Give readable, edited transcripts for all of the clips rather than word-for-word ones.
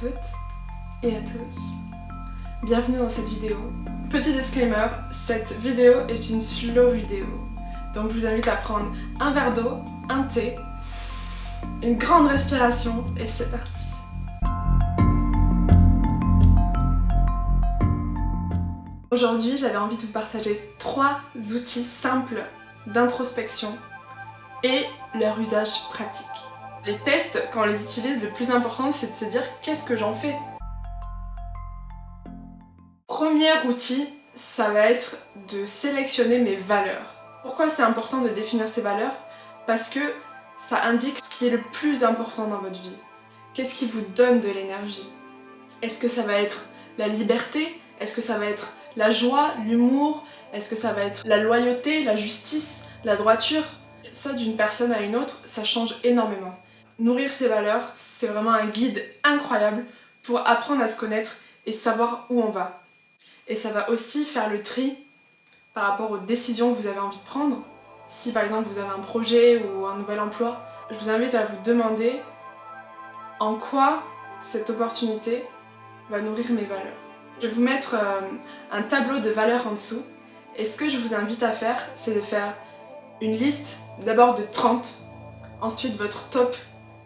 toutes et à tous, bienvenue dans cette vidéo. Petit disclaimer, cette vidéo est une slow vidéo, donc je vous invite à prendre un verre d'eau, un thé, une grande respiration et c'est parti. Aujourd'hui, j'avais envie de vous partager 3 outils simples d'introspection et leur usage pratique. Les tests, quand on les utilise, le plus important c'est de se dire qu'est-ce que j'en fais. Premier outil, ça va être de sélectionner mes valeurs. Pourquoi c'est important de définir ces valeurs? Parce que ça indique ce qui est le plus important dans votre vie. Qu'est-ce qui vous donne de l'énergie? Est-ce que ça va être la liberté? Est-ce que ça va être la joie, l'humour? Est-ce que ça va être la loyauté, la justice, la droiture? Ça, d'une personne à une autre, ça change énormément. Nourrir ses valeurs, c'est vraiment un guide incroyable pour apprendre à se connaître et savoir où on va. Et ça va aussi faire le tri par rapport aux décisions que vous avez envie de prendre. Si par exemple vous avez un projet ou un nouvel emploi, je vous invite à vous demander en quoi cette opportunité va nourrir mes valeurs. Je vais vous mettre un tableau de valeurs en dessous. Et ce que je vous invite à faire, c'est de faire une liste d'abord de 30, ensuite votre top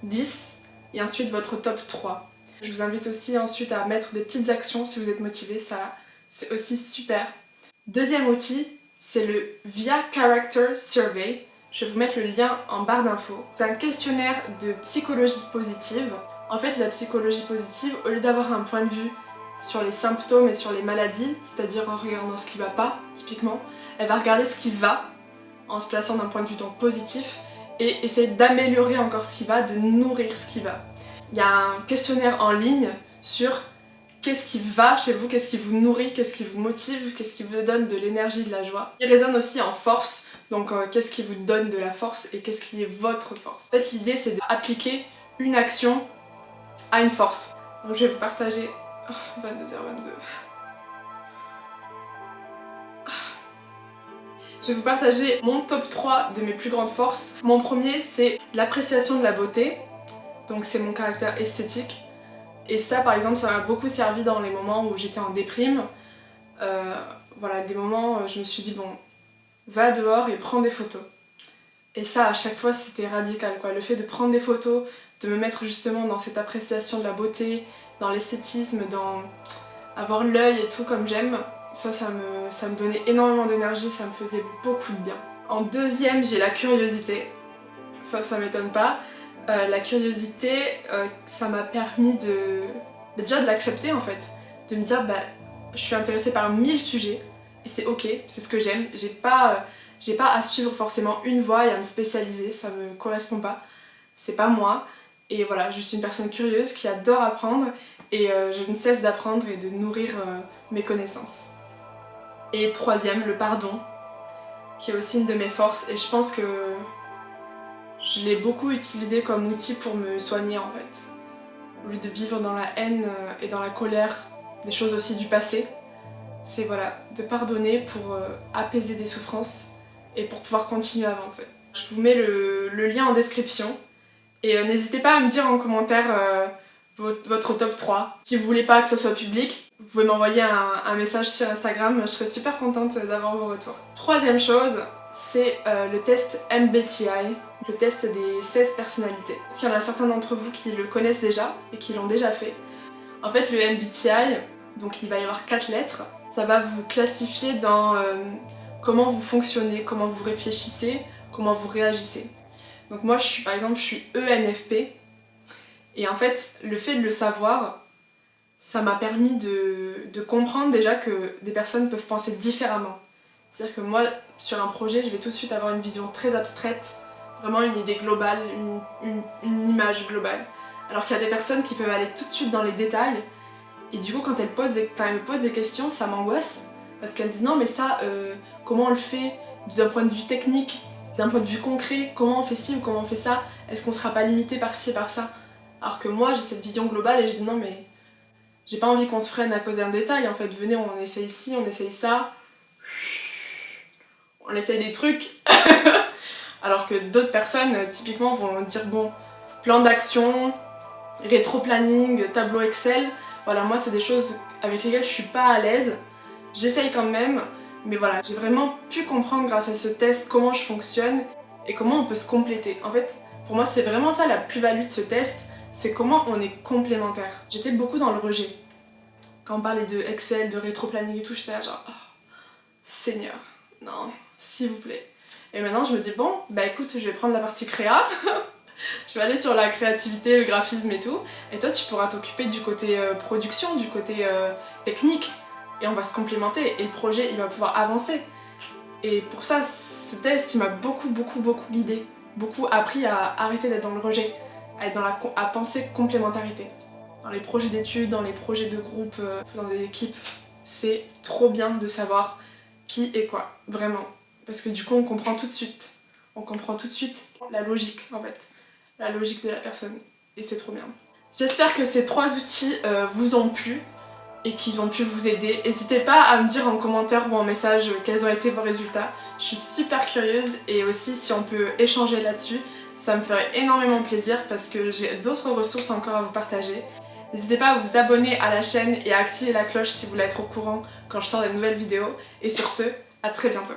10 et ensuite votre top 3. Je vous invite aussi ensuite à mettre des petites actions si vous êtes motivé, ça c'est aussi super. Deuxième outil, c'est le VIA Character Survey. Je vais vous mettre le lien en barre d'infos. C'est un questionnaire de psychologie positive. En fait, la psychologie positive, au lieu d'avoir un point de vue sur les symptômes et sur les maladies, c'est-à-dire en regardant ce qui va pas, typiquement, elle va regarder ce qui va, en se plaçant d'un point de vue donc positif, et essayer d'améliorer encore ce qui va, de nourrir ce qui va. Il y a un questionnaire en ligne sur qu'est-ce qui va chez vous, qu'est-ce qui vous nourrit, qu'est-ce qui vous motive, qu'est-ce qui vous donne de l'énergie, de la joie. Il résonne aussi en force, donc qu'est-ce qui vous donne de la force et qu'est-ce qui est votre force. En fait, l'idée c'est d'appliquer une action à une force. Donc je vais vous partager... 22h22. Je vais vous partager mon top 3 de mes plus grandes forces. Mon premier, c'est l'appréciation de la beauté. Donc c'est mon caractère esthétique. Et ça, par exemple, ça m'a beaucoup servi dans les moments où j'étais en déprime. Voilà, des moments où je me suis dit, bon, va dehors et prends des photos. Et ça, à chaque fois, c'était radical, quoi. Le fait de prendre des photos, de me mettre justement dans cette appréciation de la beauté, dans l'esthétisme, dans avoir l'œil et tout comme j'aime, ça me donnait énormément d'énergie, ça me faisait beaucoup de bien. En deuxième, j'ai la curiosité. Ça m'étonne pas. La curiosité, ça m'a permis déjà de l'accepter en fait. De me dire, je suis intéressée par 1000 sujets et c'est ok, c'est ce que j'aime. J'ai pas à suivre forcément une voie et à me spécialiser, ça me correspond pas. C'est pas moi. Et voilà, je suis une personne curieuse qui adore apprendre et je ne cesse d'apprendre et de nourrir mes connaissances. Et troisième, le pardon, qui est aussi une de mes forces et je pense que je l'ai beaucoup utilisé comme outil pour me soigner en fait. Au lieu de vivre dans la haine et dans la colère, des choses aussi du passé, c'est voilà, de pardonner pour apaiser des souffrances et pour pouvoir continuer à avancer. Je vous mets le lien en description et n'hésitez pas à me dire en commentaire votre top 3. Si vous voulez pas que ça soit public, vous pouvez m'envoyer un message sur Instagram, je serai super contente d'avoir vos retours. Troisième chose, c'est le test MBTI, le test des 16 personnalités. Il y en a certains d'entre vous qui le connaissent déjà et qui l'ont déjà fait. En fait, le MBTI, donc il va y avoir 4 lettres, ça va vous classifier dans comment vous fonctionnez, comment vous réfléchissez, comment vous réagissez. Donc moi, par exemple, je suis ENFP, et en fait, le fait de le savoir, ça m'a permis de comprendre déjà que des personnes peuvent penser différemment. C'est-à-dire que moi, sur un projet, je vais tout de suite avoir une vision très abstraite, vraiment une idée globale, une image globale. Alors qu'il y a des personnes qui peuvent aller tout de suite dans les détails, et du coup, quand elles me posent des questions, ça m'angoisse, parce qu'elles me disent non mais ça, comment on le fait d'un point de vue technique, d'un point de vue concret, comment on fait ci ou comment on fait ça, est-ce qu'on sera pas limité par ci et par ça? Alors que moi, j'ai cette vision globale et je dis non mais j'ai pas envie qu'on se freine à cause d'un détail, en fait, venez, on essaye ci, on essaye ça, on essaye des trucs, alors que d'autres personnes, typiquement, vont dire bon, plan d'action, rétro-planning, tableau Excel. Voilà, moi c'est des choses avec lesquelles je suis pas à l'aise. J'essaye quand même, mais voilà, j'ai vraiment pu comprendre grâce à ce test comment je fonctionne et comment on peut se compléter. En fait, pour moi c'est vraiment ça la plus-value de ce test, c'est comment on est complémentaires. J'étais beaucoup dans le rejet. Quand on parlait de Excel, de rétro-planning et tout, j'étais là genre, oh, Seigneur, non, s'il vous plaît. Et maintenant je me dis, bon, bah écoute, je vais prendre la partie créa, je vais aller sur la créativité, le graphisme et tout, et toi tu pourras t'occuper du côté production, du côté technique, et on va se complémenter, et le projet il va pouvoir avancer. Et pour ça, ce test il m'a beaucoup guidée, beaucoup appris à arrêter d'être dans le rejet, à penser complémentarité. Dans les projets d'études, dans les projets de groupe, dans des équipes, c'est trop bien de savoir qui est quoi, vraiment. Parce que du coup on comprend tout de suite. On comprend tout de suite la logique en fait. La logique de la personne. Et c'est trop bien. J'espère que ces 3 outils vous ont plu et qu'ils ont pu vous aider. N'hésitez pas à me dire en commentaire ou en message quels ont été vos résultats. Je suis super curieuse et aussi si on peut échanger là-dessus, ça me ferait énormément plaisir parce que j'ai d'autres ressources encore à vous partager. N'hésitez pas à vous abonner à la chaîne et à activer la cloche si vous voulez être au courant quand je sors de nouvelles vidéos. Et sur ce, à très bientôt.